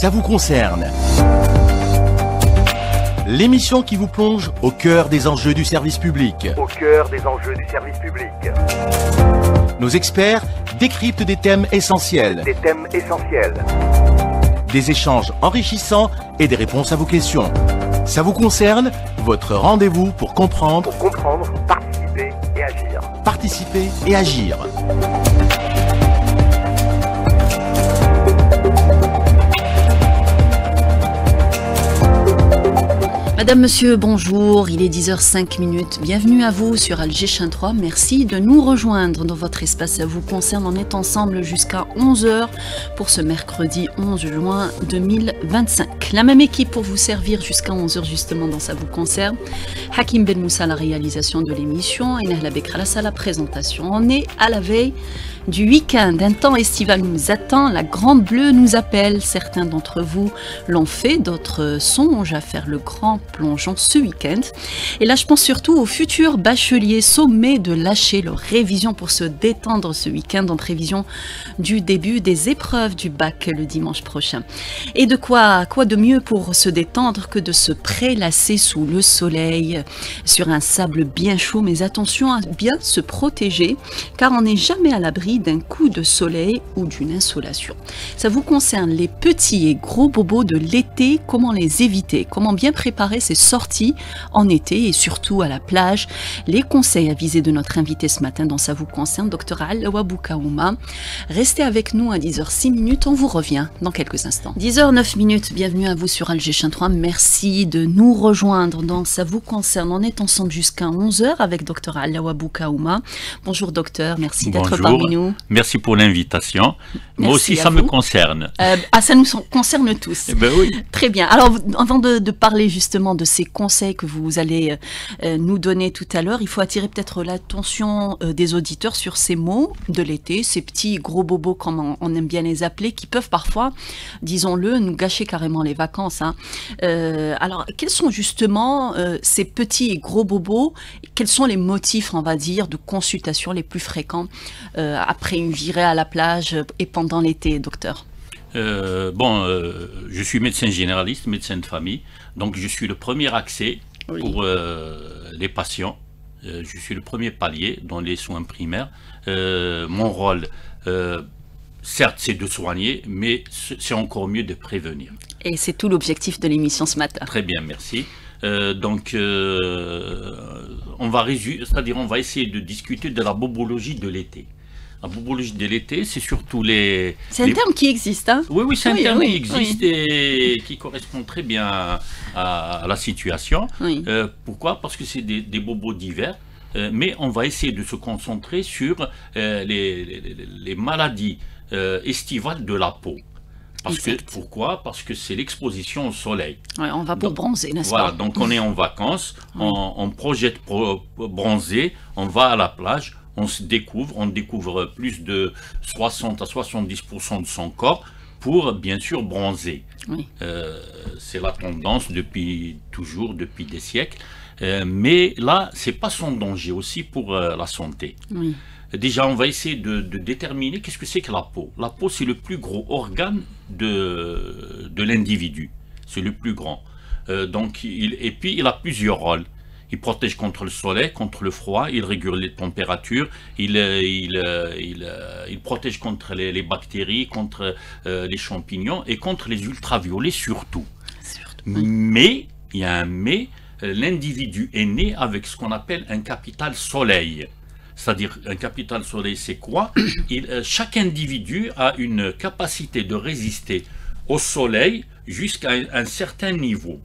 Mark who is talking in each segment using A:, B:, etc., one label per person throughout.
A: ça vous concerne. L'émission qui vous plonge au cœur des enjeux du service public.
B: Au cœur des enjeux du service public.
A: Nos experts décryptent des thèmes essentiels.
B: Des thèmes essentiels.
A: Des échanges enrichissants et des réponses à vos questions. Ça vous concerne, votre rendez-vous pour comprendre,
B: participer et agir.
A: Participer et agir.
C: Madame, monsieur, bonjour, il est 10h05. Bienvenue à vous sur Alger Chain 3. Merci de nous rejoindre dans votre espace. Ça vous concerne. On est ensemble jusqu'à 11h pour ce mercredi 11 juin 2025. La même équipe pour vous servir jusqu'à 11h justement dans Ça vous concerne. Hakim Ben Moussa à la réalisation de l'émission et Nahla Bekralas à la présentation. On est à la veille du week-end. Un temps estival nous attend. La Grande Bleue nous appelle. Certains d'entre vous l'ont fait, d'autres songent à faire le grand plongeon ce week-end. Et là, je pense surtout aux futurs bacheliers sommés de lâcher leur révision pour se détendre ce week-end en prévision du début des épreuves du bac le dimanche prochain. Et de quoi de mieux pour se détendre que de se prélasser sous le soleil, sur un sable bien chaud, mais attention à bien se protéger, car on n'est jamais à l'abri d'un coup de soleil ou d'une insolation. Ça vous concerne les petits et gros bobos de l'été, comment les éviter, comment bien préparer ses sorties en été et surtout à la plage. Les conseils avisés de notre invité ce matin dans Ça vous concerne, Dr Alaoua Boukaouma. Restez avec nous à 10h06, on vous revient dans quelques instants. 10h09, bienvenue à vous sur Alger Chain 3. Merci de nous rejoindre dans Ça vous concerne. On est ensemble jusqu'à 11h avec Dr Alaoua Boukaouma. Bonjour docteur, merci d'être parmi nous.
D: Merci pour l'invitation. Moi aussi, ça
C: vous.
D: me concerne.
C: Ça nous concerne tous.
D: Eh ben oui.
C: Très bien. Alors, avant de parler justement de ces conseils que vous allez nous donner tout à l'heure, il faut attirer peut-être l'attention des auditeurs sur ces mots de l'été, ces petits gros bobos, comme on aime bien les appeler, qui peuvent parfois, disons-le, nous gâcher carrément les vacances. Alors, quels sont justement ces petits et gros bobos? Quels sont les motifs, on va dire, de consultation les plus fréquents après une virée à la plage et pendant l'été, docteur?
D: Je suis médecin généraliste, médecin de famille, donc je suis le premier accès pour les patients. Je suis le premier palier dans les soins primaires. Mon rôle, certes, c'est de soigner, mais c'est encore mieux de prévenir.
C: Et c'est tout l'objectif de l'émission ce matin.
D: Très bien, merci. On va essayer de discuter de la bobologie de l'été. La bobologie de l'été, c'est surtout les...
C: C'est un terme qui existe, hein?
D: Oui, c'est un terme qui existe et qui correspond très bien à la situation.
C: Oui.
D: Pourquoi? Parce que c'est des bobos divers, mais on va essayer de se concentrer sur les maladies estivales de la peau. Pourquoi? Parce que c'est l'exposition au soleil.
C: Ouais, on va pour bronzer, n'est-ce
D: pas? Voilà, donc on est en vacances, on projette bronzer, on va à la plage, on découvre plus de 60 à 70% de son corps pour bien sûr bronzer. Oui. C'est la tendance depuis des siècles. Mais là, c'est pas sans danger aussi pour la santé. Oui. Déjà, on va essayer de déterminer qu'est-ce que c'est que la peau. La peau, c'est le plus gros organe de l'individu. C'est le plus grand. Et puis, il a plusieurs rôles. Il protège contre le soleil, contre le froid, il régule les températures, il protège contre les bactéries, contre les champignons et contre les ultraviolets surtout. Mais, il y a un mais, l'individu est né avec ce qu'on appelle un capital soleil. C'est-à-dire, un capital soleil, c'est quoi? Chaque individu a une capacité de résister au soleil jusqu'à un certain niveau.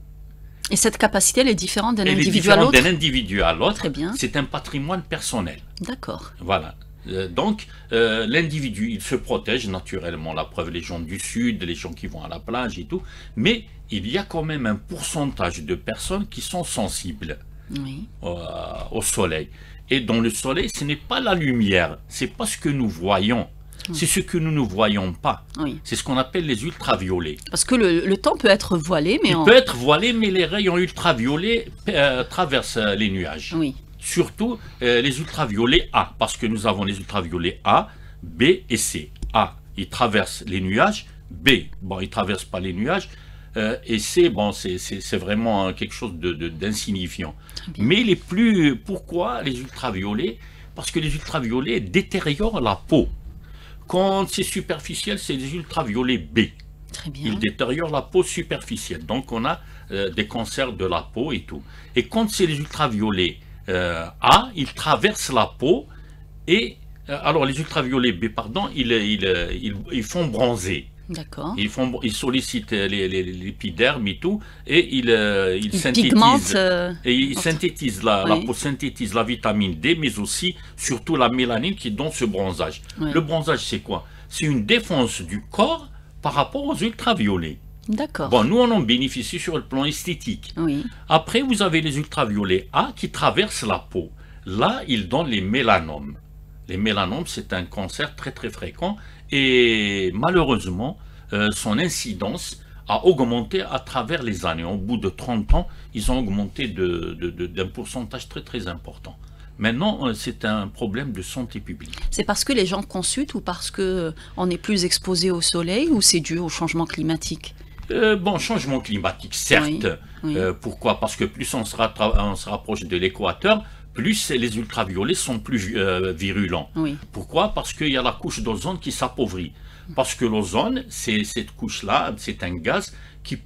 C: Et cette capacité, elle est différente d'un individu à l'autre?
D: D'un individu à l'autre.
C: Très bien.
D: C'est un patrimoine personnel.
C: D'accord.
D: Voilà. Donc, l'individu, il se protège naturellement. La preuve, les gens du Sud, les gens qui vont à la plage et tout. Mais il y a quand même un pourcentage de personnes qui sont sensibles au soleil. Et dans le soleil, ce n'est pas la lumière, c'est pas ce que nous voyons. C'est ce que nous ne voyons pas. Oui. C'est ce qu'on appelle les ultraviolets.
C: Parce que le temps peut être voilé, mais...
D: Il peut être voilé, mais les rayons ultraviolets traversent les nuages. Oui. Surtout les ultraviolets A, parce que nous avons les ultraviolets A, B et C. A, ils traversent les nuages. B, bon, il ne traverse pas les nuages. Et C, bon, c'est vraiment quelque chose d'insignifiant. Mais pourquoi les ultraviolets? Parce que les ultraviolets détériorent la peau. Quand c'est superficiel, c'est les ultraviolets B.
C: Très bien.
D: Ils détériorent la peau superficielle. Donc on a des cancers de la peau et tout. Et quand c'est les ultraviolets A, ils traversent la peau et alors les ultraviolets B, pardon, ils font bronzer.
C: D'accord.
D: Ils sollicitent l'épiderme et tout, et ils
C: pigmentent,
D: synthétisent la peau synthétise la vitamine D, mais aussi surtout la mélanine qui donne ce bronzage.
C: Oui.
D: Le bronzage, c'est quoi? C'est une défense du corps par rapport aux ultraviolets.
C: D'accord.
D: Bon, nous on en bénéficie sur le plan esthétique.
C: Oui.
D: Après, vous avez les ultraviolets A qui traversent la peau. Là, ils donnent les mélanomes. Les mélanomes, c'est un cancer très très fréquent et malheureusement, son incidence a augmenté à travers les années. Au bout de 30 ans, ils ont augmenté d'un pourcentage très très important. Maintenant, c'est un problème de santé publique.
C: C'est parce que les gens consultent ou parce qu'on est plus exposé au soleil ou c'est dû au changement climatique?
D: Bon, changement climatique, certes.
C: Oui.
D: Pourquoi? Parce que plus on se rapproche de l'équateur, plus les ultraviolets sont plus virulents.
C: Oui.
D: Pourquoi? Parce qu'il y a la couche d'ozone qui s'appauvrit. Parce que l'ozone, cette couche-là, c'est un gaz qui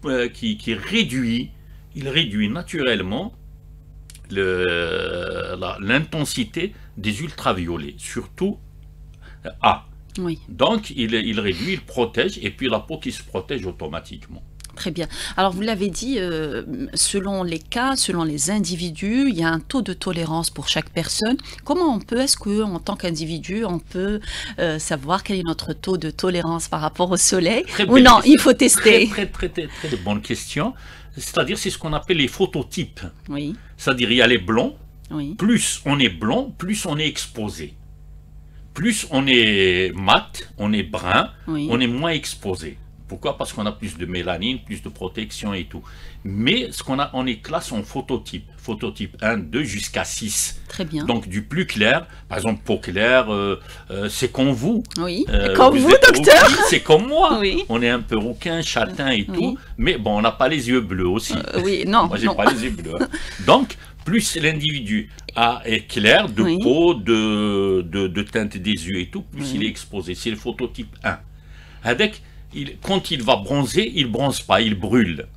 D: réduit naturellement l'intensité des ultraviolets, surtout A.
C: Oui.
D: Donc, il réduit, il protège, et puis la peau qui se protège automatiquement.
C: Très bien. Alors, vous l'avez dit, selon les cas, selon les individus, il y a un taux de tolérance pour chaque personne. Comment est-ce qu'en tant qu'individu, on peut savoir quel est notre taux de tolérance par rapport au soleil? Ou non, il faut tester.
D: Très bonne question. C'est-à-dire, c'est ce qu'on appelle les phototypes.
C: Oui.
D: C'est-à-dire, il y a les blonds.
C: Oui.
D: Plus on est blond, plus on est exposé. Plus on est mat, on est brun,
C: Oui.
D: on est moins exposé. Pourquoi? Parce qu'on a plus de mélanine, plus de protection et tout. Mais on est classe en phototype. Phototype 1, 2 jusqu'à 6.
C: Très bien.
D: Donc du plus clair, par exemple peau claire, c'est comme vous.
C: Oui, comme vous, docteur.
D: C'est comme moi.
C: Oui.
D: On est un peu rouquin, châtain et
C: Oui.
D: tout. Mais bon, on n'a pas les yeux bleus aussi.
C: Oui, non.
D: Moi, j'ai pas les yeux bleus. Hein. Donc, plus l'individu est clair, de
C: Oui.
D: peau, de teinte des yeux et tout, plus il est exposé. C'est le phototype 1. Avec, quand il va bronzer, il ne bronze pas, il brûle.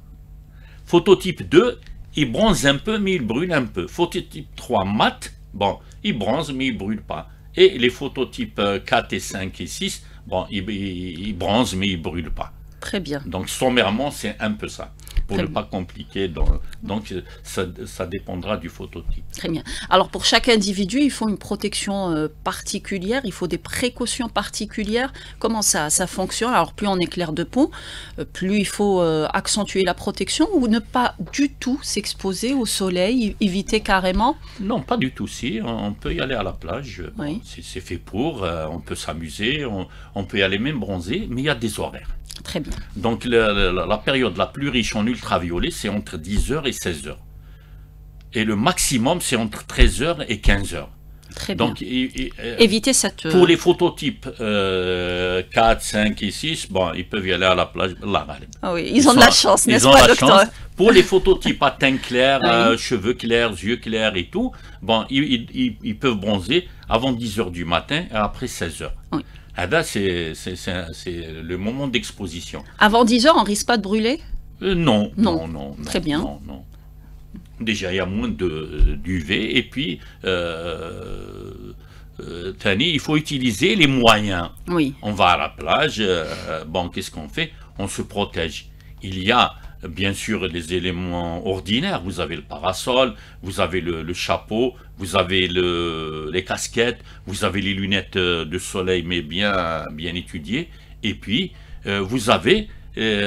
D: Phototype 2, il bronze un peu, mais il brûle un peu. Phototype 3, mat, bon, il bronze, mais il ne brûle pas. Et les phototypes 4 et 5 et 6, bon, il bronze, mais il ne brûle pas.
C: Très bien.
D: Donc, sommairement, c'est un peu ça. Pour
C: Très
D: ne pas compliquer, donc ça dépendra du phototype.
C: Très bien. Alors pour chaque individu, il faut une protection particulière, il faut des précautions particulières. Comment ça fonctionne? Alors plus on est clair de peau, plus il faut accentuer la protection ou ne pas du tout s'exposer au soleil, éviter carrément?
D: Non, pas du tout. Si, on peut y aller à la plage,
C: Oui.
D: bon, c'est fait pour, on peut s'amuser, on peut y aller même bronzer, mais il y a des horaires.
C: Très bien.
D: Donc la période la plus riche en ultraviolets, c'est entre 10h et 16h. Et le maximum, c'est entre 13h et 15h.
C: Très bien.
D: Donc,
C: éviter cette...
D: pour les phototypes 4, 5 et 6, bon, ils peuvent y aller à la plage.
C: Ah oui, ils ont de la chance, n'est-ce
D: ils ont
C: pas,
D: la
C: docteur?
D: chance. Pour les phototypes à teint clair,
C: Oui.
D: cheveux clairs, yeux clairs et tout, bon, ils peuvent bronzer avant 10h du matin et après 16h.
C: Oui.
D: Là, c'est le moment d'exposition.
C: Avant 10h, on risque pas de brûler?
D: Non.
C: Très bien.
D: Non. Déjà, il y a moins d'UV et puis, Tani, il faut utiliser les moyens.
C: Oui.
D: On va à la plage, bon, qu'est-ce qu'on fait? On se protège. Il y a bien sûr les éléments ordinaires, vous avez le parasol, vous avez le chapeau, vous avez les casquettes, vous avez les lunettes de soleil mais bien étudiées, et puis vous avez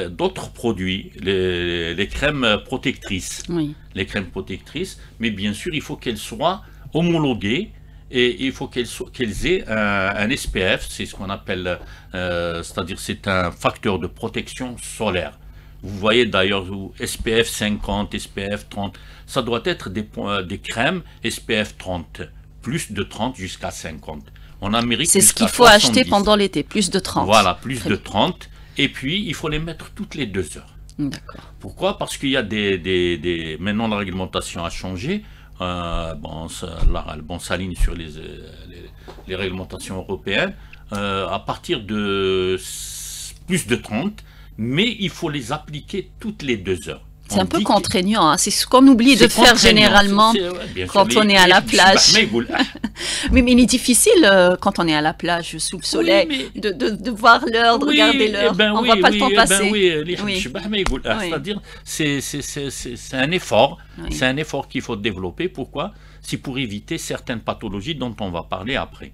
D: d'autres produits, les crèmes protectrices.
C: Oui.
D: Les crèmes protectrices, mais bien sûr il faut qu'elles soient homologuées et il faut qu'elles aient un SPF, c'est ce qu'on appelle, c'est-à-dire c'est un facteur de protection solaire. Vous voyez d'ailleurs SPF 50, SPF 30, ça doit être des crèmes SPF 30, plus de 30 jusqu'à 50. En Amérique,
C: c'est ce qu'il faut acheter pendant l'été, plus de 30.
D: Voilà, plus de 30. Et puis, il faut les mettre toutes les 2 heures.
C: D'accord.
D: Pourquoi? Parce qu'il y a maintenant la réglementation a changé. Ça s'aligne sur les réglementations européennes. À partir de plus de 30, mais il faut les appliquer toutes les 2 heures.
C: C'est un peu contraignant, hein. C'est ce qu'on oublie de faire généralement quand on est à la plage. Mais il est difficile quand on est à la plage sous le soleil de voir l'heure, de regarder l'heure. On ne voit pas le temps passer.
D: C'est-à-dire, c'est un effort. C'est un effort qu'il faut développer. Pourquoi? C'est pour éviter certaines pathologies dont on va parler après.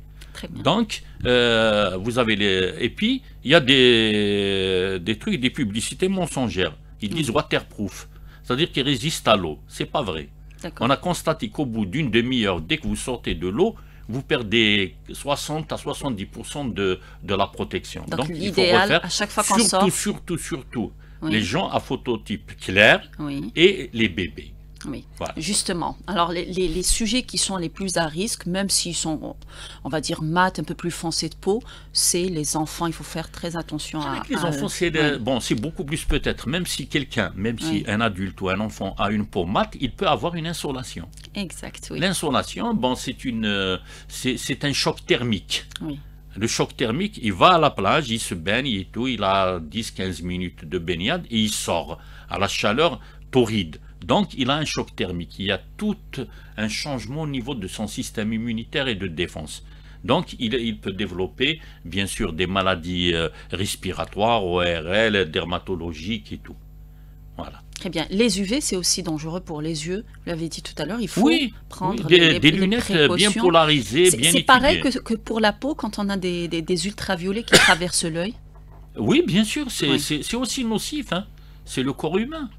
D: Donc, vous avez et puis, il y a des trucs, des publicités mensongères. Ils disent waterproof, c'est-à-dire qu'ils résistent à l'eau. C'est pas vrai. On a constaté qu'au bout d'une demi-heure, dès que vous sortez de l'eau, vous perdez 60 à 70% de la protection.
C: Donc il faut refaire à chaque fois qu'on sort.
D: Surtout, les gens à phototype clair et les bébés.
C: Oui, voilà. Justement. Alors, les sujets qui sont les plus à risque, même s'ils sont, on va dire, mat, un peu plus foncés de peau, c'est les enfants. Il faut faire très attention à
D: les enfants, c'est beaucoup plus peut-être. Même si si un adulte ou un enfant a une peau mate, il peut avoir une insolation.
C: Exact, oui.
D: L'insolation, c'est un choc thermique.
C: Oui.
D: Le choc thermique, il va à la plage, il se baigne et tout, il a 10-15 minutes de baignade et il sort à la chaleur torride. Donc, il a un choc thermique. Il y a tout un changement au niveau de son système immunitaire et de défense. Donc, il peut développer, bien sûr, des maladies respiratoires, ORL, dermatologiques et tout. Voilà.
C: Très bien. Les UV, c'est aussi dangereux pour les yeux. Vous l'avez dit tout à l'heure, il faut prendre
D: des lunettes bien polarisées, bien étudiées.
C: C'est pareil que pour la peau quand on a des ultraviolets qui traversent l'œil?
D: Oui, bien sûr. C'est aussi nocif. Hein. C'est le corps humain.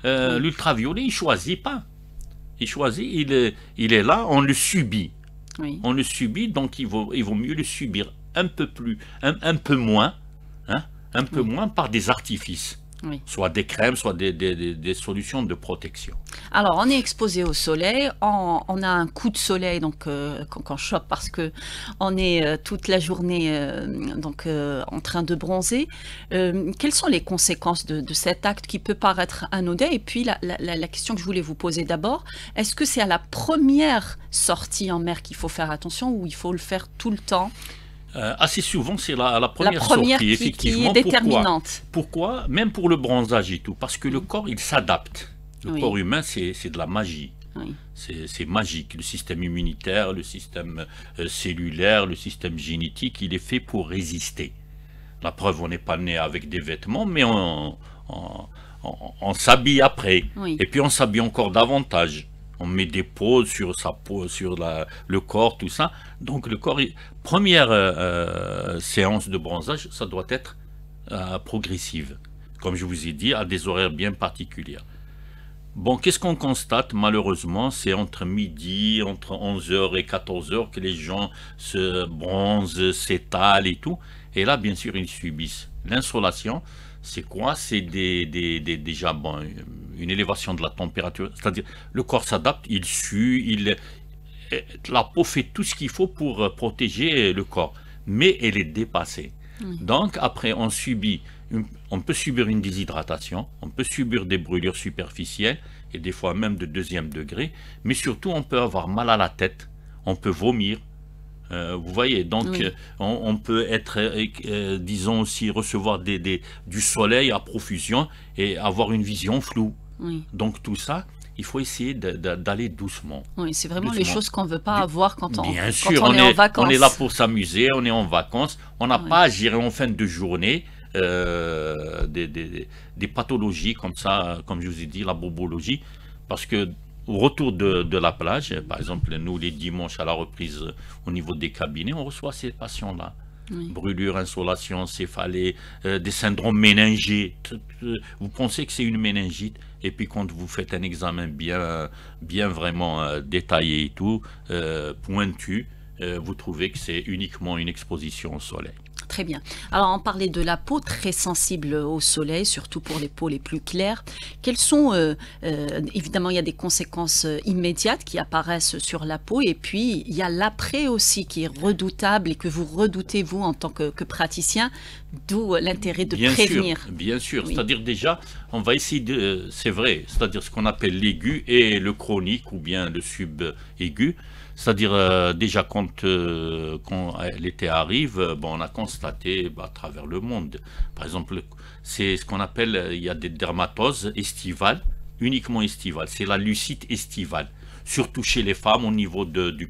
D: L'ultraviolet, il ne choisit pas. Il choisit, il est là, on le subit.
C: Oui.
D: On le subit, donc il vaut mieux le subir un peu moins, hein, moins par des artifices.
C: Oui.
D: Soit des crèmes, soit des solutions de protection.
C: Alors, on est exposé au soleil, on a un coup de soleil donc qu'on chope parce que on est toute la journée en train de bronzer. Quelles sont les conséquences de cet acte qui peut paraître anodin? Et puis, la question que je voulais vous poser d'abord, est-ce que c'est à la première sortie en mer qu'il faut faire attention ou il faut le faire tout le temps?
D: Assez souvent, c'est la première sortie, effectivement.
C: Qui est déterminante.
D: Pourquoi? Même pour le bronzage et tout. Parce que le corps, il s'adapte. Le corps humain, c'est de la magie.
C: Oui.
D: C'est magique. Le système immunitaire, le système cellulaire, le système génétique, il est fait pour résister. La preuve, on n'est pas né avec des vêtements, mais on s'habille après.
C: Oui.
D: Et puis, on s'habille encore davantage. On met des peaux sur sa peau, sur le corps, tout ça. Donc le corps, première séance de bronzage, ça doit être progressive. Comme je vous ai dit, à des horaires bien particuliers. Bon, qu'est-ce qu'on constate malheureusement? C'est entre midi, entre 11h et 14h que les gens se bronzent, s'étalent et tout. Et là, bien sûr, ils subissent l'insolation. C'est quoi? C'est déjà une élévation de la température. C'est-à-dire, le corps s'adapte, il sue, la peau fait tout ce qu'il faut pour protéger le corps. Mais elle est dépassée. Donc, après, on peut subir une déshydratation, on peut subir des brûlures superficielles, et des fois même de 2e degré. Mais surtout, on peut avoir mal à la tête, on peut vomir. Vous voyez, donc on peut être, disons aussi, recevoir du soleil à profusion et avoir une vision floue.
C: Oui.
D: Donc tout ça, il faut essayer d'aller doucement.
C: Oui, c'est vraiment les choses qu'on ne veut pas avoir quand on
D: est
C: en vacances.
D: On est là pour s'amuser, on est en vacances, on n'a pas à gérer en fin de journée des pathologies comme ça, comme je vous ai dit, la bobologie, parce que au retour de la plage, par exemple, nous, les dimanches à la reprise au niveau des cabinets, on reçoit ces patients-là.
C: Oui.
D: Brûlures, insolations, céphalées, des syndromes méningés. Vous pensez que c'est une méningite, et puis quand vous faites un examen bien vraiment détaillé et tout, pointu, vous trouvez que c'est uniquement une exposition au soleil.
C: Très bien. Alors, on parlait de la peau très sensible au soleil, surtout pour les peaux les plus claires. Quelles sont, évidemment, il y a des conséquences immédiates qui apparaissent sur la peau, et puis il y a l'après aussi qui est redoutable et que vous redoutez, vous, en tant que praticien, d'où l'intérêt de prévenir.
D: Bien sûr.
C: Oui.
D: C'est-à-dire déjà, on va essayer de... C'est vrai, c'est-à-dire ce qu'on appelle l'aigu et le chronique ou bien le sub-aigu. C'est-à-dire déjà quand l'été arrive, on a constaté à travers le monde, par exemple, c'est ce qu'on appelle, il y a des dermatoses estivales, uniquement estivales, c'est la lucite estivale, surtout chez les femmes au niveau du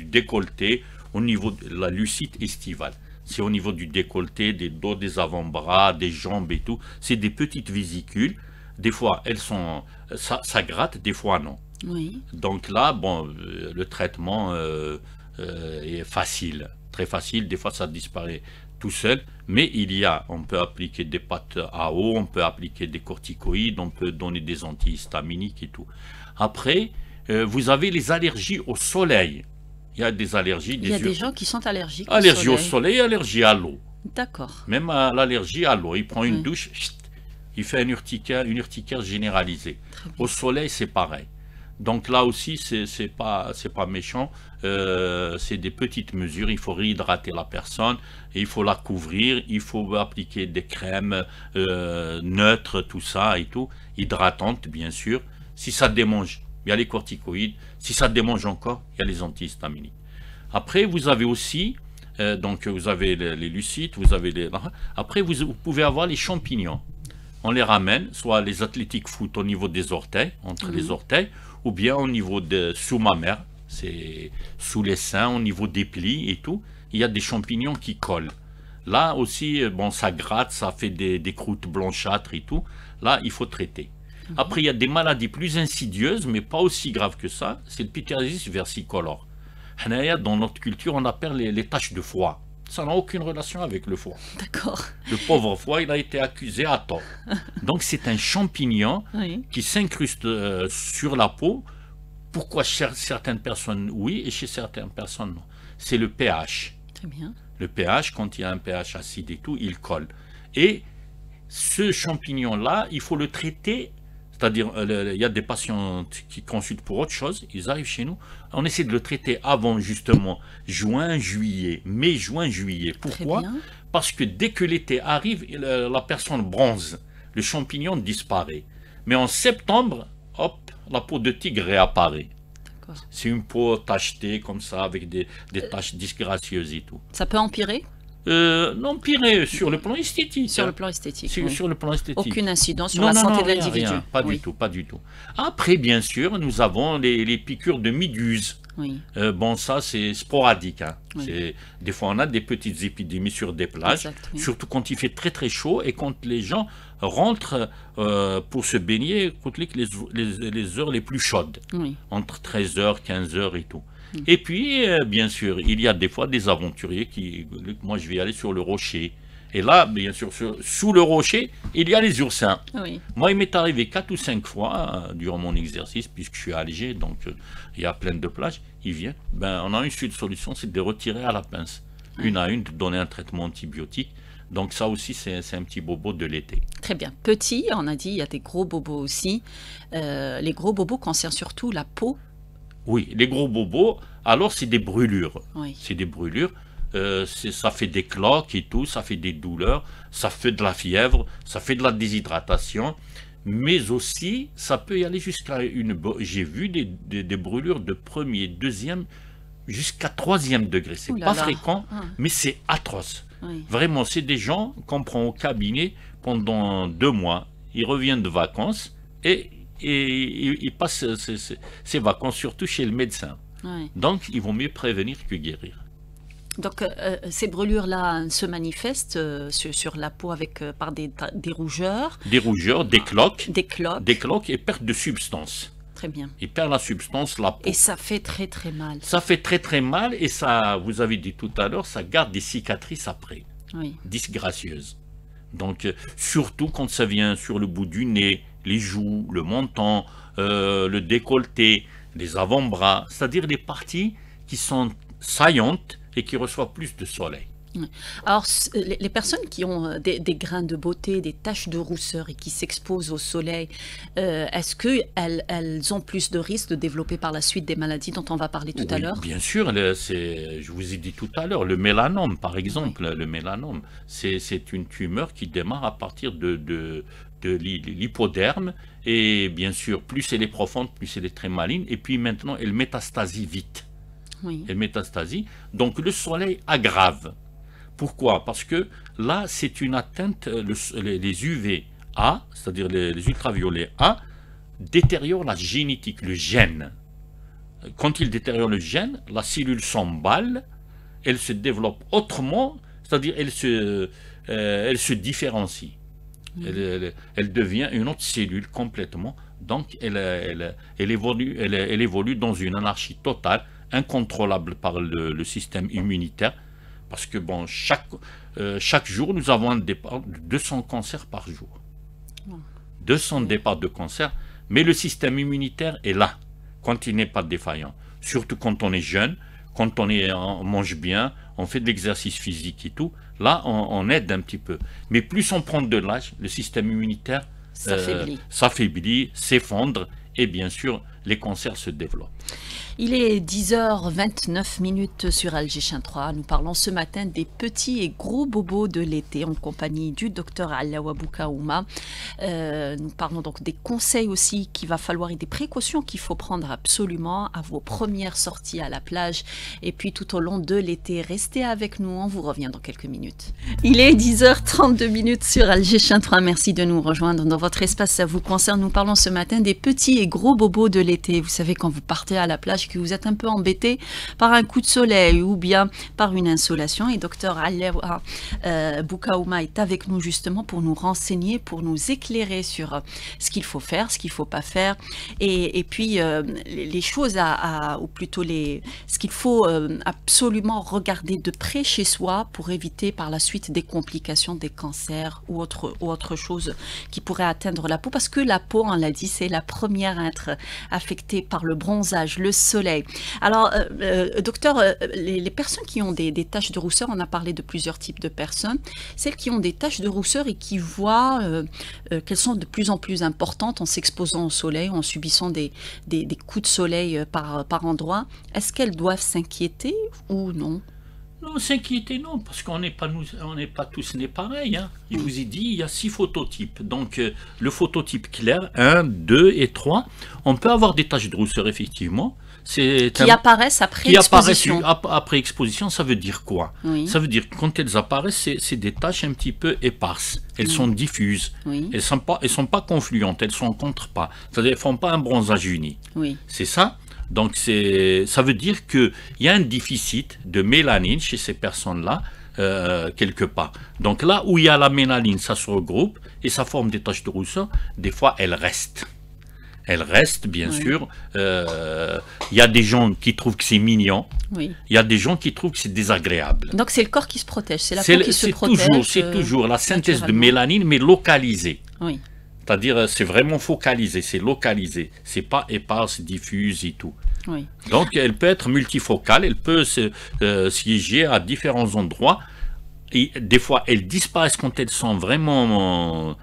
D: décolleté, au niveau de la lucite estivale. C'est au niveau du décolleté, des dos, des avant-bras, des jambes et tout. C'est des petites vésicules. Des fois, ça gratte, des fois non.
C: Oui.
D: Donc là, le traitement est facile, très facile. Des fois, ça disparaît tout seul. Mais on peut appliquer des pâtes à eau, on peut appliquer des corticoïdes, on peut donner des antihistaminiques et tout. Après, vous avez les allergies au soleil. Il y a des allergies.
C: Il y a des gens qui sont allergiques
D: allergie au soleil, allergie à l'eau.
C: D'accord.
D: Même à l'allergie à l'eau. Il prend une douche, il fait une urticaire généralisée. Au soleil, c'est pareil. Donc là aussi, c'est pas méchant, c'est des petites mesures. Il faut réhydrater la personne, et il faut la couvrir, il faut appliquer des crèmes neutres, tout ça et tout, hydratantes bien sûr. Si ça démange, il y a les corticoïdes. Si ça démange encore, il y a les antihistaminiques. Après, vous avez aussi, donc vous avez les lucites, vous avez les... Après, vous pouvez avoir les champignons. On les ramène, soit les athlétiques foot au niveau des orteils, entre les orteils, ou bien au niveau de sous ma mère, c'est sous les seins, au niveau des plis et tout. Il y a des champignons qui collent. Là aussi, ça gratte, ça fait des croûtes blanchâtres et tout. Là, il faut traiter. Après, il y a des maladies plus insidieuses, mais pas aussi graves que ça. C'est le pityriasis versicolore. Dans notre culture, on appelle les taches de foie. Ça n'a aucune relation avec le foie.
C: D'accord.
D: Le pauvre foie, il a été accusé à tort. Donc c'est un champignon qui s'incruste sur la peau. Pourquoi chez certaines personnes, oui, et chez certaines personnes, non. C'est le pH.
C: Très bien.
D: Le pH, quand il y a un pH acide et tout, il colle. Et ce champignon-là, il faut le traiter. C'est-à-dire, il y a des patients qui consultent pour autre chose, ils arrivent chez nous, on essaie de le traiter avant justement juin, juillet, mai, juin, juillet. Pourquoi? Parce que dès que l'été arrive, la personne bronze, le champignon disparaît. Mais en septembre, hop, la peau de tigre réapparaît. C'est une peau tachetée comme ça, avec des taches disgracieuses et tout.
C: Ça peut empirer?
D: Non, pire sur le plan esthétique.
C: Sur le plan esthétique.
D: Sur le plan esthétique.
C: Aucune incidence sur la santé de l'individu.
D: Pas du tout, pas du tout. Après, bien sûr, nous avons les piqûres de méduses.
C: Oui.
D: Ça, c'est sporadique. Hein. Des fois, on a des petites épidémies sur des plages, surtout quand il fait très très chaud et quand les gens rentrent pour se baigner les heures les plus chaudes, entre 13h, 15h et tout. Et puis, bien sûr, il y a des fois des aventuriers moi je vais aller sur le rocher. Et là, bien sûr, sous le rocher, il y a les oursins. Moi, il m'est arrivé 4 ou 5 fois durant mon exercice, puisque je suis allégé, donc il y a plein de plages, ils viennent. On a une seule solution, c'est de les retirer à la pince. Une à une, de donner un traitement antibiotique. Donc ça aussi, c'est un petit bobo de l'été. Très
C: bien. Petit, on a dit, il y a des gros bobos aussi. Les gros bobos concernent surtout la peau.
D: Oui, les gros bobos, alors c'est des brûlures. C'est des brûlures. Ça fait des cloques et tout, ça fait des douleurs, ça fait de la fièvre, ça fait de la déshydratation, mais aussi ça peut y aller jusqu'à j'ai vu des brûlures de premier, deuxième, jusqu'à 3e degré. C'est pas fréquent, mais c'est atroce. Vraiment, c'est des gens qu'on prend au cabinet pendant 2 mois, ils reviennent de vacances et ils passent ces vacances surtout chez le médecin. Donc, ils vont mieux prévenir que guérir.
C: Donc, ces brûlures-là se manifestent sur la peau par des rougeurs. Des rougeurs,
D: des cloques.
C: Des
D: cloques et perte de substance.
C: Très bien.
D: Il perd la substance, la peau.
C: Et ça fait très très mal.
D: Ça fait très très mal et ça, vous avez dit tout à l'heure, ça garde des cicatrices après. Disgracieuses. Donc, surtout quand ça vient sur le bout du nez, les joues, le menton, le décolleté, les avant-bras, c'est-à-dire les parties qui sont saillantes et qui reçoivent plus de soleil.
C: Alors, les personnes qui ont des grains de beauté, des taches de rousseur et qui s'exposent au soleil, est-ce qu'elles ont plus de risques de développer par la suite des maladies dont on va parler tout à l'heure?
D: Bien sûr, je vous ai dit tout à l'heure, le mélanome par exemple, le mélanome, c'est une tumeur qui démarre à partir de l'hypoderme, et bien sûr, plus elle est profonde, plus elle est très maligne, et puis maintenant, elle métastasie vite.
C: Oui.
D: Elle métastasie, donc le soleil aggrave. Pourquoi? Parce que là, c'est une atteinte, les UVA, c'est-à-dire les ultraviolets A, détériorent la génétique, le gène. Quand ils détériorent le gène, la cellule s'emballe, elle se développe autrement, c'est-à-dire elle se différencie. Elle devient une autre cellule complètement, donc elle évolue dans une anarchie totale, incontrôlable par le système immunitaire. Parce que bon, chaque jour, nous avons un départ de 200 cancers par jour. 200 départs de cancer, mais le système immunitaire est là, quand il n'est pas défaillant. Surtout quand on est jeune, quand on mange bien, on fait de l'exercice physique et tout, là, on aide un petit peu. Mais plus on prend de l'âge, le système immunitaire s'affaiblit, s'effondre, et bien sûr, les cancers se développent.
C: Il est 10h29 sur Alger 3. Nous parlons ce matin des petits et gros bobos de l'été en compagnie du docteur Allaoua Boukaouma. Nous parlons donc des conseils aussi qu'il va falloir et des précautions qu'il faut prendre absolument à vos premières sorties à la plage. Et puis tout au long de l'été, restez avec nous. On vous revient dans quelques minutes. Il est 10h32 sur Alger 3. Merci de nous rejoindre dans votre espace. Ça vous concerne. Nous parlons ce matin des petits et gros bobos de l'été. Vous savez, quand vous partez à la plage, que vous êtes un peu embêté par un coup de soleil ou bien par une insolation, et docteur Allaoua Boukaouma est avec nous justement pour nous renseigner, pour nous éclairer sur ce qu'il faut faire, ce qu'il ne faut pas faire, et puis les choses ou plutôt ce qu'il faut absolument regarder de près chez soi pour éviter par la suite des complications, des cancers ou autre chose qui pourrait atteindre la peau, parce que la peau, on l'a dit, c'est la première à être affectée par le bronzage, le soleil. Alors, docteur, les personnes qui ont des taches de rousseur, on a parlé de plusieurs types de personnes, celles qui ont des taches de rousseur et qui voient qu'elles sont de plus en plus importantes en s'exposant au soleil, en subissant des coups de soleil par endroit, est-ce qu'elles doivent s'inquiéter ou non?
D: Non, s'inquiéter, non, parce qu'on n'est pas tous nés pareils. Hein. Je vous ai dit, il y a 6 phototypes. Donc, le phototype clair, 1, 2 et 3, on peut avoir des taches de rousseur, effectivement.
C: Qui apparaissent après exposition.
D: Après exposition, ça veut dire quoi? Ça veut dire que quand elles apparaissent, c'est des taches un petit peu éparses. Elles sont diffuses. Elles ne sont pas confluentes, elles ne se rencontrent pas. C'est-à-dire, elles ne font pas un bronzage uni. C'est ça? Donc, ça veut dire qu'il y a un déficit de mélanine chez ces personnes-là, quelque part. Donc là où il y a la mélanine, ça se regroupe et ça forme des taches de rousseur. Des fois, elles restent. Elles restent, bien sûr. Il y a des gens qui trouvent que c'est mignon. Il y a des gens qui trouvent que c'est désagréable.
C: Donc, c'est le corps qui se protège. C'est la peau qui se protège.
D: C'est toujours la synthèse de mélanine, mais localisée. C'est-à-dire, c'est vraiment focalisé, c'est localisé. C'est pas éparse, diffuse et tout. Donc, elle peut être multifocale, elle peut siéger à différents endroits. Et des fois, elles disparaissent quand elles sont vraiment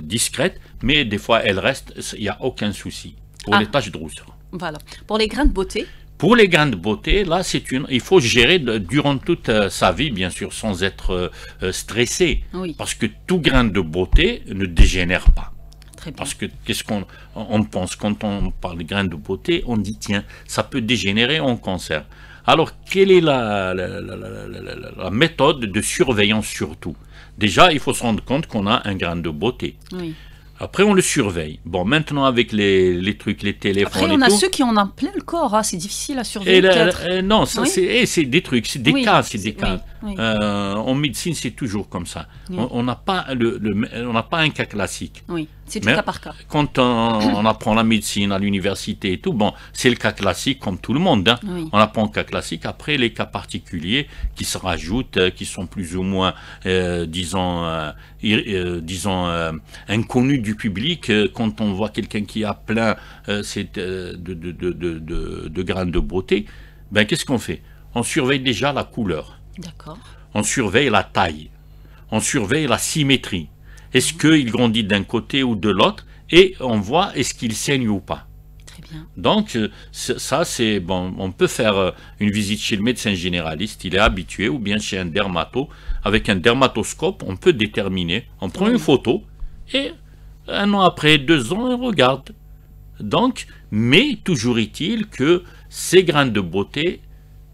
D: discrètes, mais des fois, elles restent, il n'y a aucun souci pour les taches de rousseur.
C: Voilà. Pour les grains de beauté?
D: Pour les grains de beauté, là, il faut gérer durant toute sa vie, bien sûr, sans être stressé. Parce que tout grain de beauté ne dégénère pas. Parce que qu'est-ce qu'on pense quand on parle de grains de beauté, on dit tiens, ça peut dégénérer en cancer. Alors, quelle est la méthode de surveillance surtout? Déjà, il faut se rendre compte qu'on a un grain de beauté. Après, on le surveille. Bon, maintenant, avec les trucs, les téléphones.
C: Après, on a ceux qui en ont plein le corps. Hein. C'est difficile à surveiller.
D: Non, c'est des trucs, c'est des cas. C'est des cas. En médecine, c'est toujours comme ça. On n'a pas un cas classique.
C: C'est du cas par cas.
D: Quand on apprend la médecine à l'université et tout, bon, c'est le cas classique comme tout le monde. Hein. On apprend le cas classique. Après, les cas particuliers qui se rajoutent, qui sont plus ou moins, disons, inconnus du public. Quand on voit quelqu'un qui a plein de grains de beauté, ben, qu'est-ce qu'on fait? On surveille déjà la couleur.
C: D'accord.
D: on surveille la taille, on surveille la symétrie. Est-ce qu'il grandit d'un côté ou de l'autre? Et on voit est-ce qu'il saigne ou pas.
C: Très bien.
D: Donc ça c'est bon, on peut faire une visite chez le médecin généraliste, il est habitué, ou bien chez un dermato. Avec un dermatoscope, on peut déterminer, on prend une photo et 1 an après, 2 ans, on regarde. Donc, mais toujours est-il que ces grains de beauté,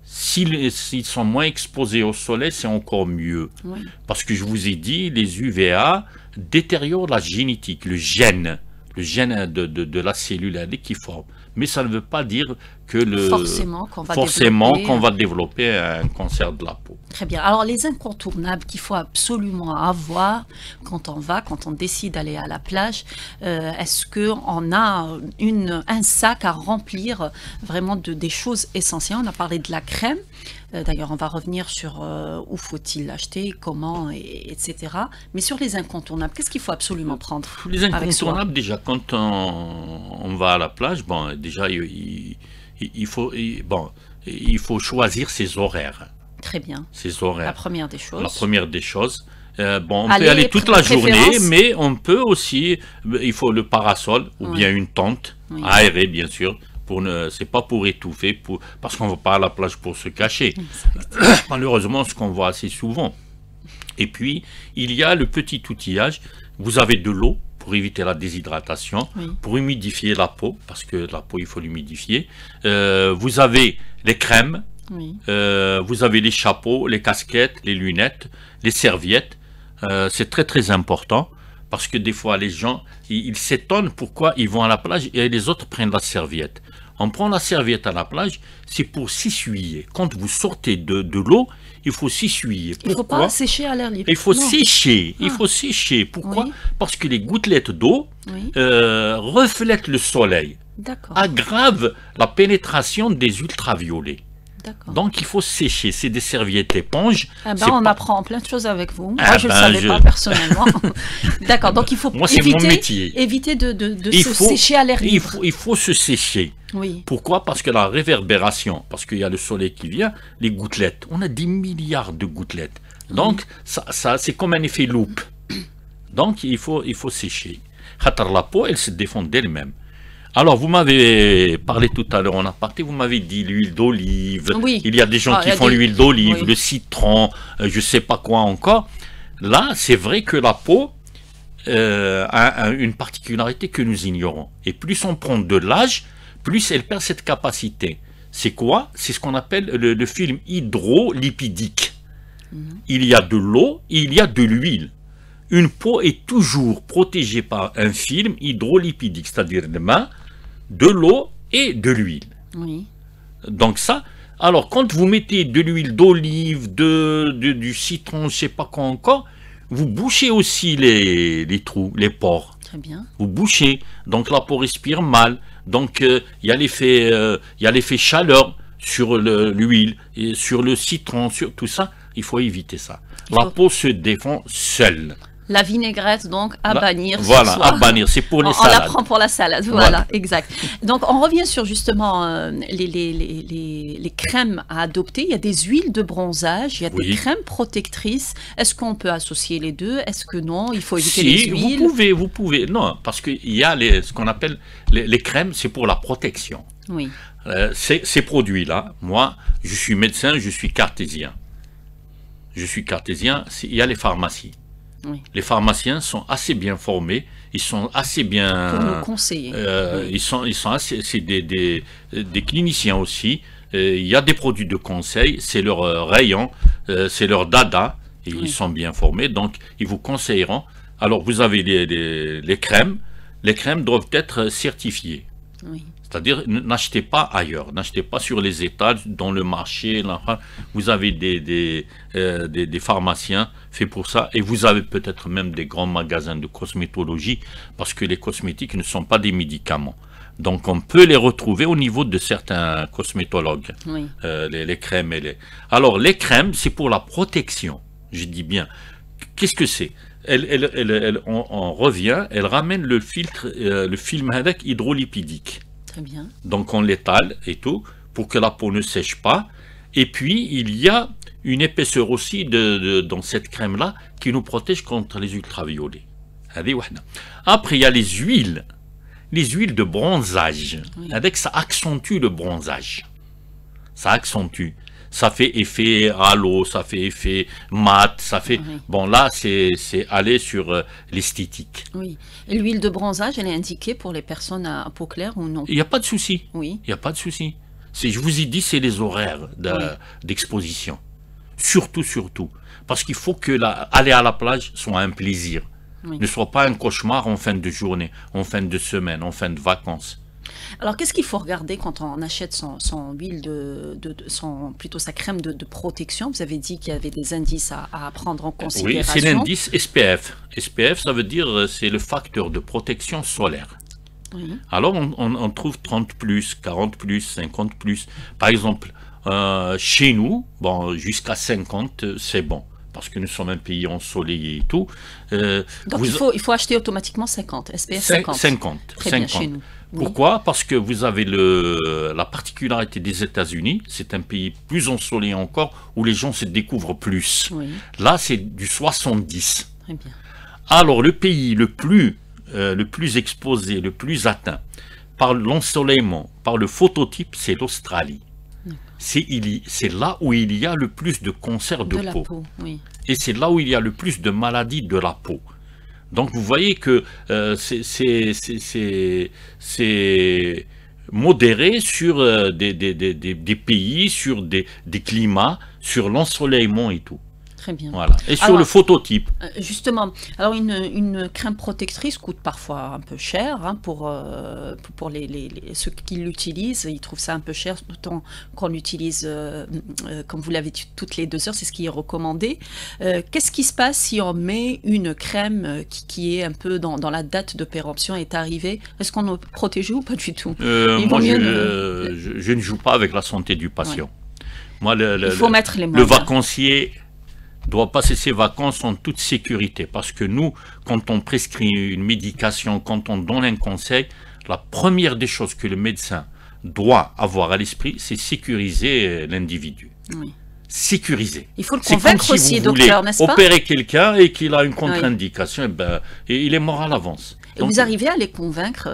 D: s'ils sont moins exposés au soleil, c'est encore mieux.
C: Oui.
D: Parce que je vous ai dit, les UVA détériorent la génétique, le gène de la cellule adéquiforme. Mais ça ne veut pas dire que
C: forcément qu'on
D: va développer un cancer de la peau.
C: Très bien. Alors les incontournables qu'il faut absolument avoir quand on décide d'aller à la plage, est-ce qu'on a un sac à remplir vraiment des choses essentielles? On a parlé de la crème. D'ailleurs, on va revenir sur où faut-il l'acheter, comment, etc. Mais sur les incontournables, qu'est-ce qu'il faut absolument prendre?
D: Les incontournables, déjà, quand on va à la plage, bon, déjà, il faut choisir ses horaires.
C: Très bien.
D: Ses horaires.
C: La première des choses.
D: La première des choses. On peut aller toute la journée, mais on peut aussi, il faut le parasol ou bien une tente aérée, bien sûr. C'est pas pour étouffer, parce qu'on ne va pas à la plage pour se cacher. Malheureusement, ce qu'on voit assez souvent. Et puis, il y a le petit outillage. Vous avez de l'eau pour éviter la déshydratation, pour humidifier la peau, parce que la peau, il faut l'humidifier. Vous avez les crèmes, vous avez les chapeaux, les casquettes, les lunettes, les serviettes. C'est très, très important. Parce que des fois, les gens, ils s'étonnent pourquoi ils vont à la plage et les autres prennent la serviette. On prend la serviette à la plage, c'est pour s'essuyer. Quand vous sortez de l'eau, il faut s'essuyer.
C: Il ne faut pas sécher à l'air libre.
D: Il faut sécher. Il faut sécher. Pourquoi? Parce que les gouttelettes d'eau reflètent le soleil, aggravent la pénétration des ultraviolets. Donc il faut sécher, c'est des serviettes éponges.
C: On apprend plein de choses avec vous. Moi je ne le savais pas personnellement. D'accord, donc il faut éviter de se sécher à l'air libre.
D: Il faut se sécher. Pourquoi? Parce que la réverbération, parce qu'il y a le soleil qui vient, les gouttelettes, on a des milliards de gouttelettes. Donc ça c'est comme un effet loupe. Donc il faut sécher. La peau, elle se défend d'elle-même. Alors, vous m'avez parlé tout à l'heure en aparté, vous m'avez dit l'huile d'olive. Il y a des gens qui font l'huile d'olive, le citron, je ne sais pas quoi encore. Là, c'est vrai que la peau a une particularité que nous ignorons. Et plus on prend de l'âge, plus elle perd cette capacité. C'est quoi? C'est ce qu'on appelle le film hydrolipidique. Il y a de l'eau, il y a de l'huile. Une peau est toujours protégée par un film hydrolipidique, c'est-à-dire de l'eau et de l'huile. Donc ça, alors quand vous mettez de l'huile d'olive, du citron, je ne sais pas quoi encore, vous bouchez aussi les trous, les pores.
C: Très bien.
D: Vous bouchez, donc la peau respire mal. Donc il y a l'effet chaleur sur l'huile, sur le citron, sur tout ça. Il faut éviter ça. La peau se défend seule.
C: La vinaigrette, donc, à bannir.
D: Voilà, à bannir, c'est pour les salades.
C: On la prend pour la salade, voilà, exact. Donc, on revient sur justement les crèmes à adopter. Il y a des huiles de bronzage, il y a des crèmes protectrices. Est-ce qu'on peut associer les deux? Est-ce que non? Il faut éviter les huiles?
D: Vous pouvez. Non, parce qu'il y a ce qu'on appelle les crèmes, c'est pour la protection. Ces produits-là, moi, je suis médecin, je suis cartésien. Il y a les pharmacies. Les pharmaciens sont assez bien formés, ils sont assez bien...
C: Pour nous conseiller.
D: Ils sont assez... C'est des cliniciens aussi. Il y a des produits de conseil, c'est leur rayon, c'est leur dada, et ils sont bien formés, donc ils vous conseilleront. Alors vous avez les crèmes doivent être certifiées. C'est-à-dire, n'achetez pas ailleurs, n'achetez pas sur les étals, dans le marché. Là, vous avez des pharmaciens faits pour ça, et vous avez peut-être même des grands magasins de cosmétologie, parce que les cosmétiques ne sont pas des médicaments. Donc, on peut les retrouver au niveau de certains cosmétologues, les crèmes. Alors, les crèmes, c'est pour la protection, je dis bien. Qu'est-ce que c'est? On revient, elle ramène le film avec hydrolipidique.
C: Bien.
D: Donc on l'étale et tout pour que la peau ne sèche pas Et puis, il y a une épaisseur aussi dans cette crème-là qui nous protège contre les ultraviolets. Après, il y a les huiles de bronzage. Avec ça accentue le bronzage. Ça accentue. Ça fait effet halo, ça fait effet mat, ça fait... Bon, là, c'est aller sur l'esthétique.
C: Oui. Et l'huile de bronzage, elle est indiquée pour les personnes à peau claire ou non?
D: Il n'y a pas de souci.
C: Oui.
D: Il n'y a pas de souci. Je vous ai dit, c'est les horaires d'exposition. Surtout. Parce qu'il faut que aller à la plage soit un plaisir.
C: Oui.
D: Ne soit pas un cauchemar en fin de journée, en fin de semaine, en fin de vacances.
C: Alors, qu'est-ce qu'il faut regarder quand on achète son huile plutôt sa crème de protection? Vous avez dit qu'il y avait des indices à prendre en considération.
D: Oui, c'est l'indice SPF. SPF, ça veut dire c'est le facteur de protection solaire. Oui. Alors, on trouve 30+, 40+, 50+. Par exemple, chez nous, bon, jusqu'à 50, c'est bon. Parce que nous sommes un pays ensoleillé et tout.
C: Donc il faut acheter automatiquement 50, SPF 50.
D: 50.
C: Très
D: 50.
C: bien chez nous. Oui.
D: Pourquoi? Parce que vous avez la particularité des États-Unis, c'est un pays plus ensoleillé encore, où les gens se découvrent plus. Oui. Là, c'est du 70.
C: Très bien.
D: Alors, le pays le plus exposé, le plus atteint par l'ensoleillement, par le phototype, c'est l'Australie. C'est là où il y a le plus de cancers de peau.
C: Oui.
D: Et c'est là où il y a le plus de maladies de la peau. Donc vous voyez que c'est modéré sur des pays, sur des climats, sur l'ensoleillement et tout.
C: Très bien.
D: Voilà. Et sur le phototype.
C: Justement, alors une crème protectrice coûte parfois un peu cher pour ceux qui l'utilisent. Ils trouvent ça un peu cher, d'autant qu'on l'utilise, comme vous l'avez dit, toutes les 2 heures, c'est ce qui est recommandé. Qu'est-ce qui se passe si on met une crème qui est un peu dans la date de péremption est arrivée? Est-ce qu'on est protégé ou pas du tout?
D: Moi, je ne joue pas avec la santé du patient. Ouais. Moi,
C: il faut mettre les
D: moyens. Le vacancier doit passer ses vacances en toute sécurité. Parce que nous, quand on prescrit une médication, quand on donne un conseil, la première des choses que le médecin doit avoir à l'esprit, c'est sécuriser l'individu. Oui. Sécuriser.
C: Il faut le convaincre aussi, docteur, n'est-ce pas?
D: Opérer quelqu'un et qu'il a une contre-indication, et il est mort à l'avance.
C: Et donc, vous arrivez à les convaincre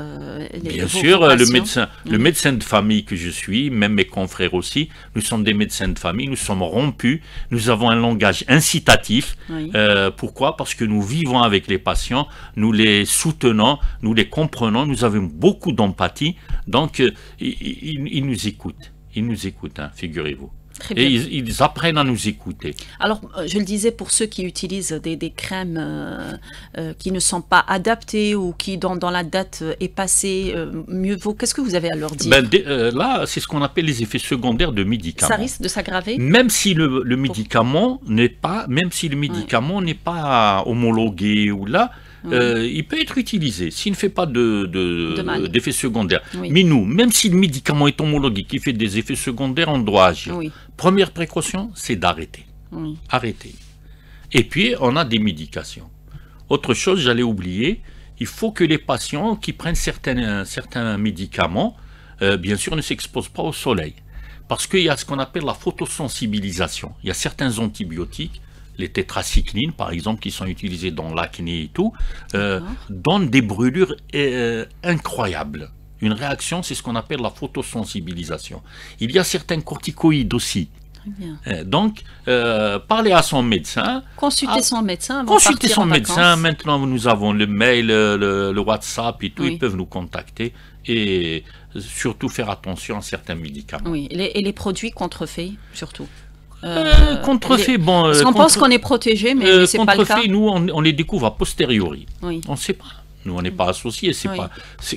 D: bien sûr, le médecin de famille que je suis, même mes confrères aussi, nous sommes des médecins de famille, nous sommes rompus, nous avons un langage incitatif. Oui. Pourquoi? Parce que nous vivons avec les patients, nous les soutenons, nous les comprenons, nous avons beaucoup d'empathie, donc ils nous écoutent. Ils nous écoutent, hein, figurez-vous. Et ils apprennent à nous écouter.
C: Alors, je le disais, pour ceux qui utilisent des crèmes qui ne sont pas adaptées ou qui, dans la date est passée, mieux vaut. Qu'est-ce que vous avez à leur dire?
D: Là, c'est ce qu'on appelle les effets secondaires de médicaments.
C: Ça risque de s'aggraver?
D: Même si le médicament n'est pas, homologué ou là, il peut être utilisé s'il ne fait pas d'effets secondaires. Oui. Mais nous, même si le médicament est homologué, qui fait des effets secondaires, on doit agir. Oui. Première précaution, c'est d'arrêter. Oui. Arrêter. Et puis, on a des médications. Autre chose, j'allais oublier, il faut que les patients qui prennent certains médicaments, bien sûr, ne s'exposent pas au soleil. Parce qu'il y a ce qu'on appelle la photosensibilisation. Il y a certains antibiotiques, les tétracyclines, par exemple, qui sont utilisés dans l'acné et tout, donnent des brûlures incroyables. Une réaction, c'est ce qu'on appelle la photosensibilisation. Il y a certains corticoïdes aussi. Donc, parler à son médecin.
C: Consulter son médecin.
D: Consulter son médecin. Maintenant, nous avons le mail, le WhatsApp et tout. Ils peuvent nous contacter et surtout faire attention à certains médicaments.
C: Oui, et les produits contrefaits, surtout.
D: Contrefait,
C: parce qu'on pense qu'on est protégé, mais c'est pas le cas.
D: Nous, on les découvre a posteriori. Oui. On ne sait pas. Nous, on n'est pas associés.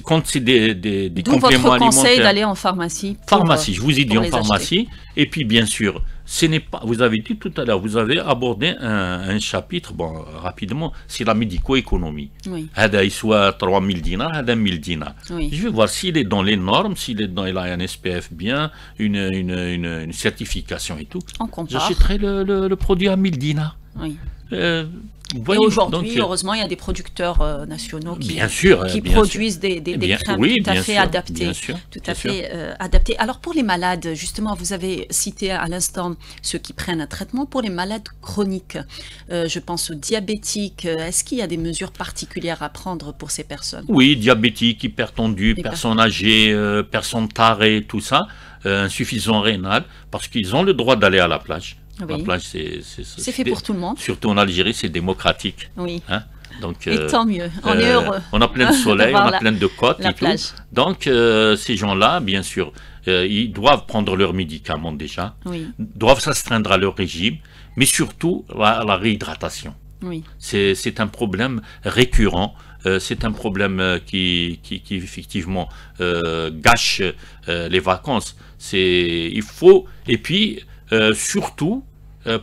D: Quand c'est des compléments alimentaires.
C: Votre conseil d'aller en pharmacie.
D: Je vous ai dit en pharmacie. Et puis, bien sûr, ce n'est pas. Vous avez dit tout à l'heure, vous avez abordé un chapitre, rapidement, c'est la médico-économie. Oui. Il soit 3000 dinars, 1000 dinars. Oui. Je vais voir s'il est dans les normes, il a un SPF bien, une certification et tout. J'achèterai le produit à 1000 dinars. Oui. Vous
C: Et
D: voyez,
C: aujourd'hui,
D: donc,
C: heureusement, il y a des producteurs nationaux qui,
D: bien sûr,
C: qui
D: bien
C: produisent des crèmes
D: oui,
C: tout à
D: bien
C: fait
D: sûr,
C: adaptées.
D: bien sûr,
C: Tout
D: bien
C: à
D: sûr.
C: fait adaptées. Alors pour les malades, justement, vous avez cité à l'instant ceux qui prennent un traitement. Pour les malades chroniques, je pense aux diabétiques, est-ce qu'il y a des mesures particulières à prendre pour ces personnes?
D: Oui, diabétiques, hypertendus,
C: Les
D: personnes âgées, personnes tarées, tout ça, insuffisant rénal, parce qu'ils ont le droit d'aller à la plage. La
C: Oui.
D: plage,
C: C'est fait pour tout le monde.
D: surtout en Algérie, c'est démocratique.
C: Oui.
D: Hein. Donc,
C: Et tant mieux. On est heureux.
D: On a plein de soleil, on
C: d'avoir
D: a plein de côtes
C: la
D: et tout.
C: plage.
D: Donc, ces gens-là, bien sûr, ils doivent prendre leurs médicaments déjà,
C: Oui.
D: doivent s'astreindre à leur régime, mais surtout la réhydratation.
C: Oui.
D: C'est un problème récurrent. C'est un problème qui effectivement gâche les vacances. Il faut, et puis surtout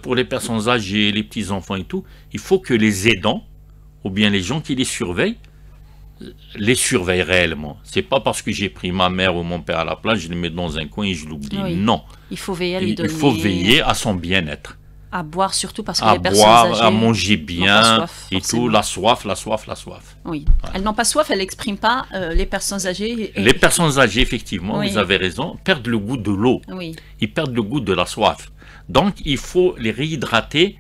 D: pour les personnes âgées, les petits-enfants et tout, il faut que les aidants, ou bien les gens qui les surveillent réellement. C'est pas parce que j'ai pris ma mère ou mon père à la plage, je les mets dans un coin et je l'oublie.
C: Oui.
D: Non,
C: Il faut veiller à lui
D: il
C: donner.
D: faut veiller à son bien-être.
C: À boire surtout parce que
D: À
C: les personnes
D: boire,
C: âgées
D: à manger
C: n'ont pas
D: bien
C: soif,
D: et
C: forcément.
D: tout, la soif.
C: Oui. Elles n'ont pas soif, elles n'expriment pas les personnes âgées.
D: Les personnes âgées, effectivement,
C: Oui.
D: vous avez raison, perdent le goût de l'eau.
C: Oui.
D: Ils perdent le goût de la soif. Donc, il faut les réhydrater.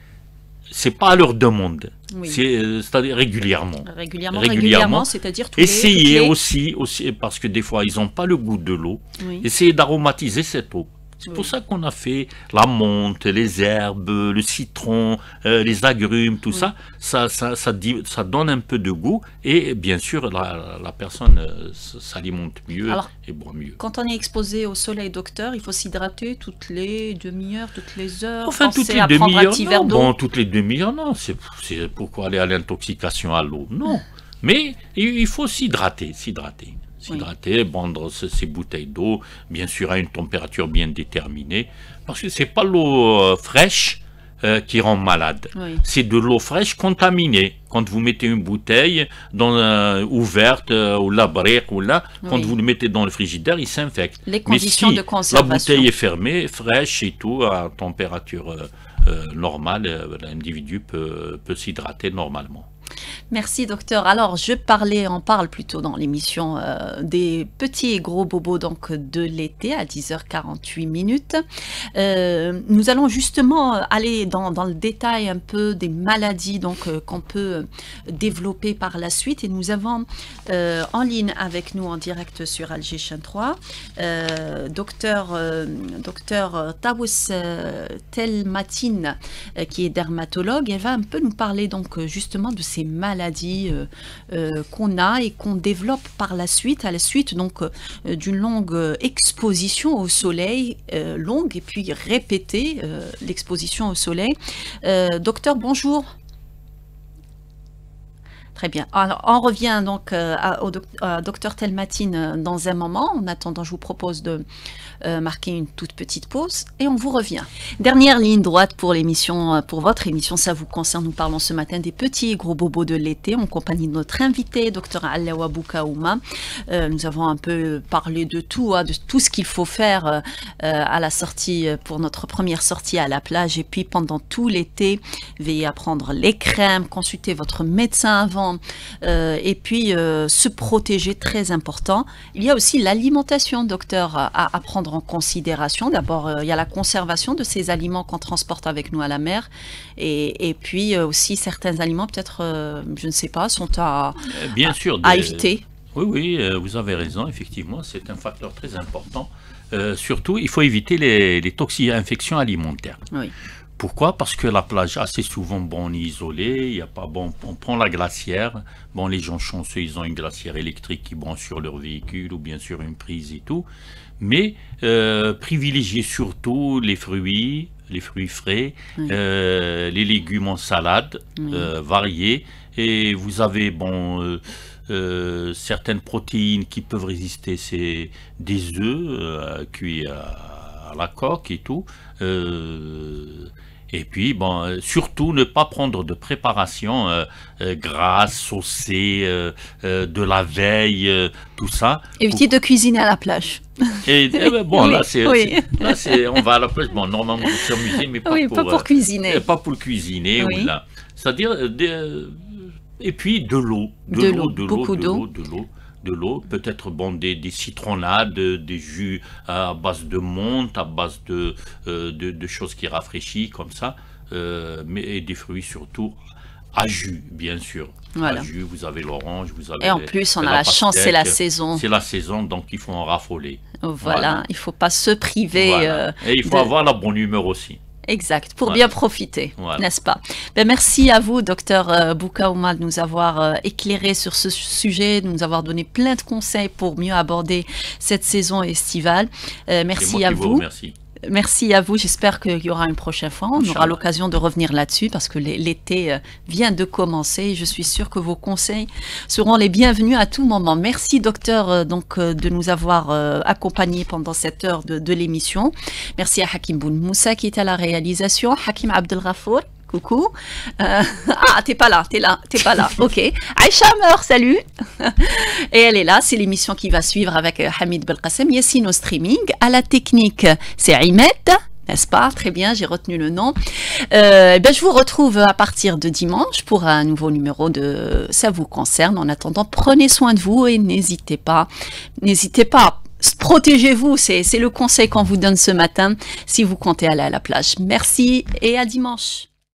D: C'est pas à leur demande.
C: Oui.
D: C'est-à-dire régulièrement.
C: Régulièrement, c'est-à-dire tous
D: Essayez
C: toutes
D: aussi, parce que des fois, ils n'ont pas le goût de l'eau.
C: Oui.
D: Essayez d'aromatiser cette eau. C'est
C: Oui.
D: pour ça qu'on a fait la menthe, les herbes, le citron, les agrumes, tout ça. Ça donne un peu de goût et bien sûr, la personne s'alimente mieux
C: Alors,
D: et boit mieux.
C: Quand on est exposé au soleil, docteur, il faut s'hydrater toutes les demi-heures, toutes les heures.
D: Enfin, toutes
C: penser
D: les
C: à prendre un
D: demi-heures,
C: petit verre
D: non.
C: d'eau.
D: Bon, toutes les demi-heures, non. C'est pourquoi aller à l'intoxication à l'eau. Non. Mais il faut s'hydrater. Prendre ces bouteilles d'eau, bien sûr à une température bien déterminée, parce que c'est pas l'eau fraîche qui rend malade.
C: Oui.
D: C'est de l'eau fraîche contaminée. Quand vous mettez une bouteille ouverte ou la brique ou là, quand
C: Oui.
D: vous le mettez dans le frigidaire, il s'infecte.
C: Les
D: Mais
C: conditions
D: si
C: de conservation.
D: la bouteille est fermée, fraîche et tout, à température normale, l'individu peut s'hydrater normalement.
C: Merci docteur. Alors on parle plutôt dans l'émission des petits et gros bobos donc de l'été à 10h48 minutes. Nous allons justement aller dans le détail un peu des maladies donc qu'on peut développer par la suite et nous avons en ligne avec nous en direct sur Alger Chaîne 3 docteur Tawous Telmatine qui est dermatologue. Elle va un peu nous parler donc justement de ces maladies qu'on a et qu'on développe par la suite, à la suite donc d'une longue exposition au soleil, longue et puis répétée, l'exposition au soleil. Docteur, bonjour. Très bien. Alors, on revient donc au docteur Telmatine dans un moment. En attendant, je vous propose de marquer une toute petite pause et on vous revient. Dernière ligne droite pour l'émission, pour votre émission, ça vous concerne. Nous parlons ce matin des petits et gros bobos de l'été en compagnie de notre invité, docteur Alaoua Boukaouma. Nous avons un peu parlé de tout ce qu'il faut faire à la sortie, pour notre première sortie à la plage et puis pendant tout l'été, veillez à prendre les crèmes, consultez votre médecin avant et puis se protéger, très important. Il y a aussi l'alimentation, docteur, à prendre en considération. D'abord, il y a la conservation de ces aliments qu'on transporte avec nous à la mer et puis aussi certains aliments peut-être, je ne sais pas, sont à éviter.
D: Oui, vous avez raison, effectivement, c'est un facteur très important. Surtout, il faut éviter les infections alimentaires.
C: Oui.
D: Pourquoi? Parce que la plage, assez souvent, on est isolé, il y a pas, on prend la glacière, les gens chanceux, ils ont une glacière électrique qui branche sur leur véhicule ou bien sur une prise et tout, mais privilégiez surtout les fruits frais,
C: Oui.
D: les légumes en salade,
C: Oui.
D: variés, et vous avez, certaines protéines qui peuvent résister, c'est des œufs cuits à la coque et tout, et puis, surtout ne pas prendre de préparation grasse, saucée, de la veille, tout ça.
C: Évitez de cuisiner à la plage.
D: Et
C: Oui,
D: là, on va à la plage, normalement pour s'amuser, mais pas,
C: pas pour cuisiner.
D: pas pour cuisiner.
C: Oui.
D: Là. C'est-à-dire, et puis de l'eau.
C: Beaucoup d'eau.
D: De l'eau, peut-être bon, des citronnades, des jus à base de menthe, à base de choses qui rafraîchissent comme ça, et des fruits surtout à jus, bien sûr.
C: Voilà.
D: À jus, vous avez l'orange, vous avez.
C: Et en plus, on a la chance, c'est la saison.
D: C'est la saison, donc il faut en raffoler.
C: Voilà, il ne faut pas se priver.
D: Voilà. Et il faut avoir la bonne humeur aussi.
C: Exact, pour bien profiter, n'est-ce pas? Ben, merci à vous, docteur Bouka Ouma, de nous avoir éclairé sur ce sujet, de nous avoir donné plein de conseils pour mieux aborder cette saison estivale. Merci à vous.
D: Merci.
C: Merci à vous, j'espère qu'il y aura une prochaine fois. On aura l'occasion de revenir là-dessus parce que l'été vient de commencer et je suis sûre que vos conseils seront les bienvenus à tout moment. Merci docteur de nous avoir accompagnés pendant cette heure de l'émission. Merci à Hakim Boun Moussa qui est à la réalisation, Hakim Abdelghafour. Coucou. T'es pas là. Ok. Aïcha Meur, salut. Et elle est là. C'est l'émission qui va suivve avec Hamid Belkacem. Yassine au streaming. À la technique, c'est Imet. N'est-ce pas? Très bien, j'ai retenu le nom. Je vous retrouve à partir de dimanche pour un nouveau numéro de Ça vous concerne. En attendant, prenez soin de vous et n'hésitez pas. Protégez-vous, c'est le conseil qu'on vous donne ce matin si vous comptez aller à la plage. Merci et à dimanche.